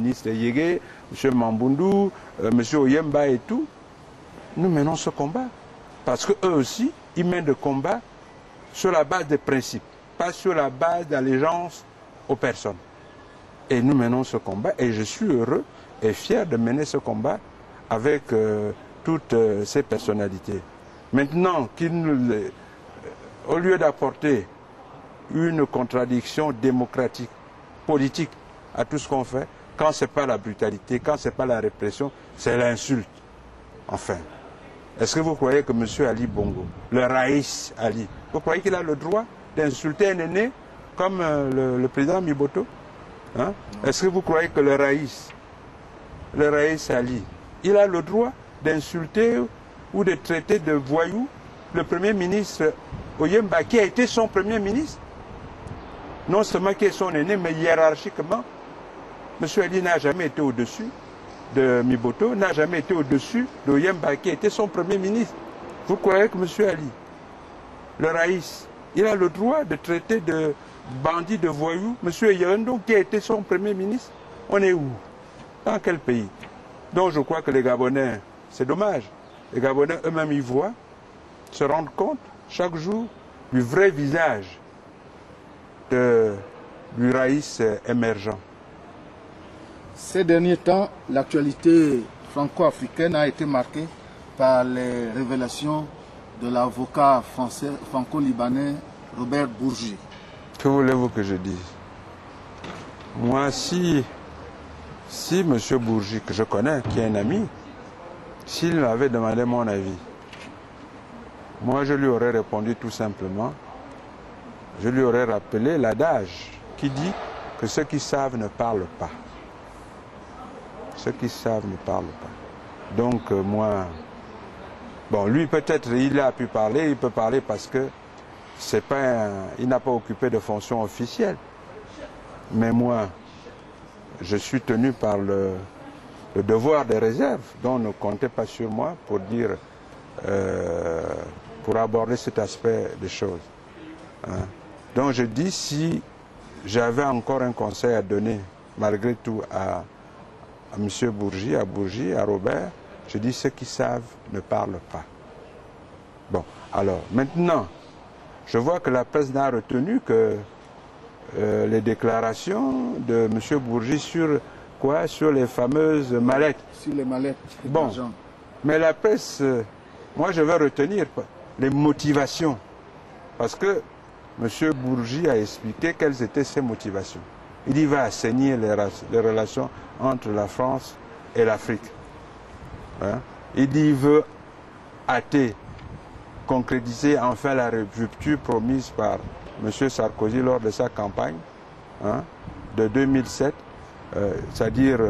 ministre Yégué, M. Mambundu, M. Oyemba et tout, nous menons ce combat. Parce qu'eux aussi, ils mènent le combat sur la base des principes, pas sur la base d'allégeance aux personnes. Et nous menons ce combat et je suis heureux et fier de mener ce combat avec toutes ces personnalités. Maintenant, au lieu d'apporter une contradiction démocratique, politique à tout ce qu'on fait, quand ce n'est pas la brutalité, quand ce n'est pas la répression, c'est l'insulte. Enfin, est-ce que vous croyez que M. Ali Bongo, le Raïs Ali, vous croyez qu'il a le droit d'insulter un aîné comme le président Miboto, hein? Est-ce que vous croyez que le Raïs Ali, il a le droit d'insulter ou de traiter de voyou le Premier ministre Oyemba, qui a été son Premier ministre? Non seulement qui est son aîné, mais hiérarchiquement, M. Ali n'a jamais été au-dessus de Miboto, n'a jamais été au-dessus d'Oyemba, qui était son Premier ministre. Vous croyez que M. Ali, le Raïs, il a le droit de traiter de bandit, de voyou M. Yendo, qui a été son Premier ministre? On est où? Dans quel pays? Donc je crois que les Gabonais, c'est dommage, les Gabonais eux-mêmes y voient, se rendent compte chaque jour du vrai visage du Raïs émergent. Ces derniers temps, l'actualité franco-africaine a été marquée par les révélations de l'avocat français franco-libanais Robert Bourgi. Que voulez-vous que je dise? Moi, si M. Bourgi, que je connais, qui est un ami, s'il m'avait demandé mon avis, moi je lui aurais répondu tout simplement, je lui aurais rappelé l'adage qui dit que ceux qui savent ne parlent pas. Ceux qui savent ne parlent pas. Donc moi, bon, lui peut-être il a pu parler, il peut parler parce que c'est pas il n'a pas occupé de fonction officielle. Mais moi, je suis tenu par le devoir de réserve, donc ne comptez pas sur moi pour dire, pour aborder cet aspect des choses. Hein. Donc je dis, si j'avais encore un conseil à donner, malgré tout, à M. Bourgi, à Robert, je dis ceux qui savent ne parlent pas. Bon, alors maintenant, je vois que la presse n'a retenu que les déclarations de M. Bourgi sur quoi? Sur les fameuses mallettes. Sur les mallettes d'argent. Mais la presse, moi je vais retenir les motivations. Parce que M. Bourgi a expliqué quelles étaient ses motivations. Il y va assainir les relations entre la France et l'Afrique. Hein? Il dit qu'il veut hâter, concrétiser enfin la rupture promise par M. Sarkozy lors de sa campagne, hein, de 2007, c'est-à-dire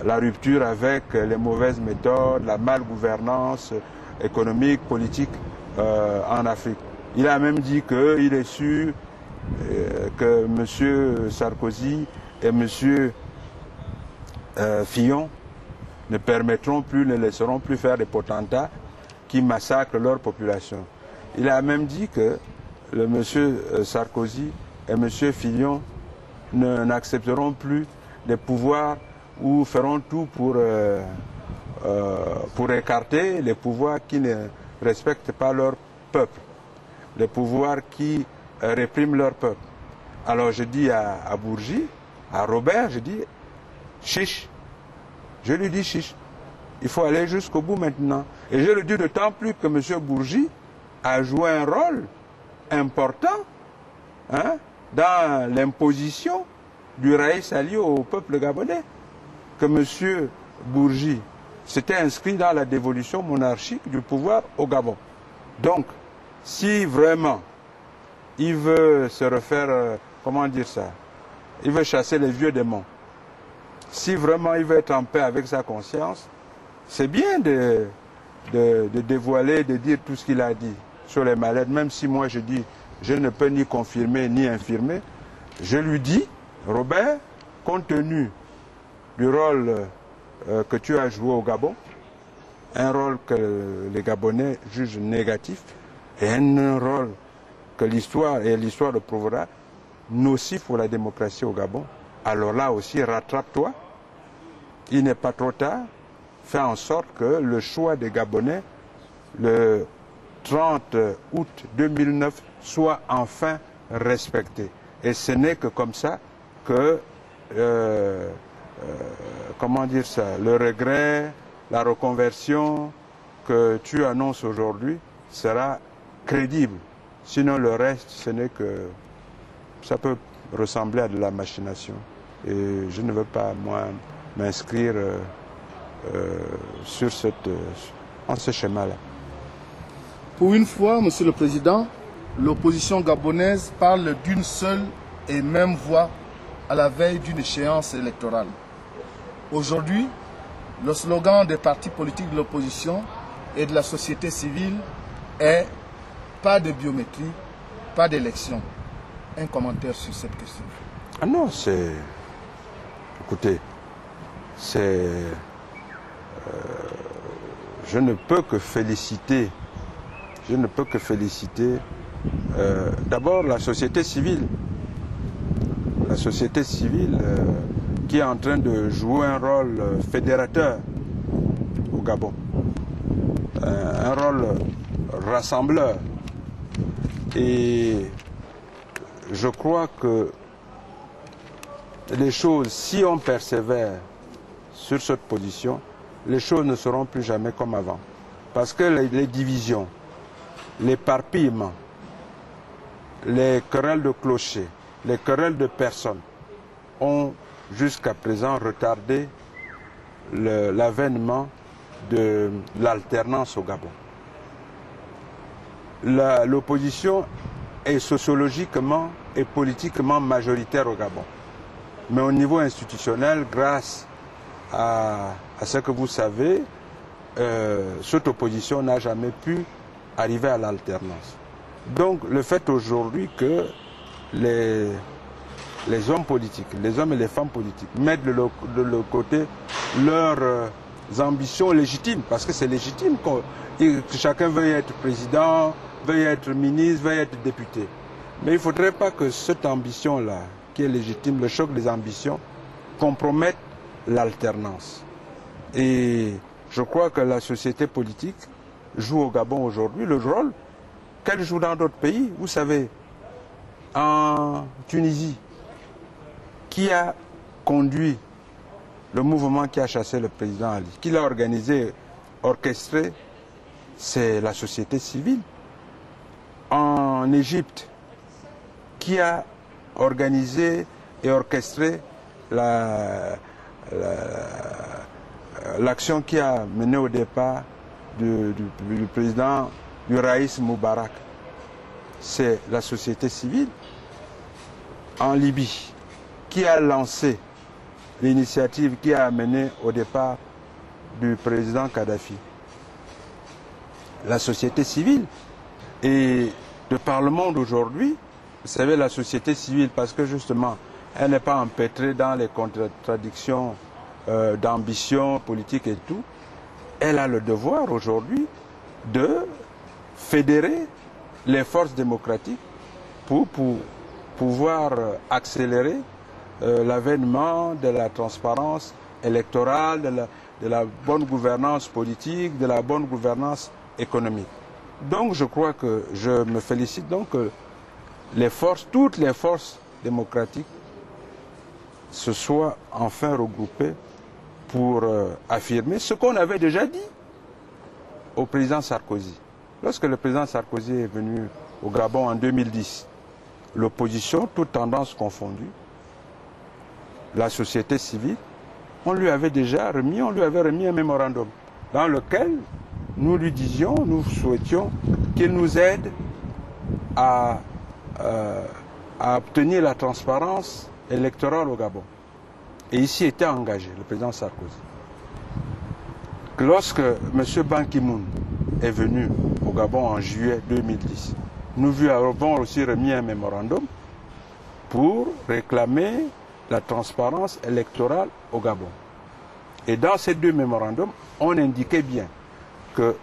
la rupture avec les mauvaises méthodes, la malgouvernance économique, politique en Afrique. Il a même dit qu'il est sûr que M. Sarkozy et M. Fillon ne permettront plus, ne laisseront plus faire des potentats qui massacrent leur population. Il a même dit que M. Sarkozy et M. Fillon n'accepteront plus des pouvoirs ou feront tout pour écarter les pouvoirs qui ne respectent pas leur peuple, les pouvoirs qui répriment leur peuple. Alors je dis à Bourgi, à Robert, je dis chiche. Je lui dis chiche. Il faut aller jusqu'au bout maintenant. Et je le dis d'autant plus que M. Bourgi a joué un rôle important, hein, dans l'imposition du Raïs Ali au peuple gabonais. Que M. Bourgi s'était inscrit dans la dévolution monarchique du pouvoir au Gabon. Donc, si vraiment il veut se refaire, comment dire ça, il veut chasser les vieux démons, si vraiment il veut être en paix avec sa conscience, c'est bien de dévoiler, de dire tout ce qu'il a dit sur les malades, même si moi je dis, je ne peux ni confirmer ni infirmer. Je lui dis, Robert, compte tenu du rôle que tu as joué au Gabon, un rôle que les Gabonais jugent négatif, et un rôle que l'histoire, et l'histoire le prouvera, nocif pour la démocratie au Gabon, alors là aussi, rattrape-toi. Il n'est pas trop tard. Fais en sorte que le choix des Gabonais, le 30 août 2009, soit enfin respecté. Et ce n'est que comme ça que, comment dire ça, le regret, la reconversion que tu annonces aujourd'hui sera crédible. Sinon, le reste, ce n'est que... ça peut ressembler à de la machination. Et je ne veux pas, moi, m'inscrire en ce schéma-là. Pour une fois, Monsieur le Président, l'opposition gabonaise parle d'une seule et même voix à la veille d'une échéance électorale. Aujourd'hui, le slogan des partis politiques de l'opposition et de la société civile est « Pas de biométrie, pas d'élection ». Un commentaire sur cette question. Ah non, c'est... Écoutez, c'est... je ne peux que féliciter, d'abord la société civile. La société civile qui est en train de jouer un rôle fédérateur au Gabon. Un rôle rassembleur. Et je crois que les choses, si on persévère sur cette position, les choses ne seront plus jamais comme avant. Parce que les divisions, l'éparpillement, les querelles de clochers, les querelles de personnes ont jusqu'à présent retardé l'avènement de l'alternance au Gabon. L'opposition est sociologiquement et politiquement majoritaire au Gabon. Mais au niveau institutionnel, grâce à ce que vous savez, cette opposition n'a jamais pu arriver à l'alternance. Donc le fait aujourd'hui que les hommes politiques, les hommes et les femmes politiques mettent de leur côté leurs ambitions légitimes, parce que c'est légitime que chacun veuille être président, veuille être ministre, veuille être député. Mais il ne faudrait pas que cette ambition-là, qui est légitime, le choc des ambitions, compromette l'alternance. Et je crois que la société politique joue au Gabon aujourd'hui le rôle qu'elle joue dans d'autres pays. Vous savez, en Tunisie, qui a conduit le mouvement qui a chassé le président Ali, qui l'a organisé, orchestré, c'est la société civile. En Égypte, qui a organisé et orchestré l'action qui a mené au départ du président du Raïs Moubarak, c'est la société civile. En Libye, qui a lancé l'initiative qui a mené au départ du président Kadhafi, la société civile. Et de par le monde aujourd'hui, vous savez, la société civile, parce que justement, elle n'est pas empêtrée dans les contradictions d'ambition politique et tout, elle a le devoir aujourd'hui de fédérer les forces démocratiques pour pouvoir accélérer l'avènement de la transparence électorale, de la bonne gouvernance politique, de la bonne gouvernance économique. Donc je crois que je me félicite donc que toutes les forces démocratiques se soient enfin regroupées pour affirmer ce qu'on avait déjà dit au président Sarkozy. Lorsque le président Sarkozy est venu au Gabon en 2010, l'opposition, toutes tendances confondues, la société civile, on lui avait remis un mémorandum dans lequel nous lui disions, nous souhaitions qu'il nous aide à obtenir la transparence électorale au Gabon. Et ici était engagé le président Sarkozy. Lorsque M. Ban Ki-moon est venu au Gabon en juillet 2010, nous lui avons aussi remis un mémorandum pour réclamer la transparence électorale au Gabon. Et dans ces deux mémorandums, on indiquait bien que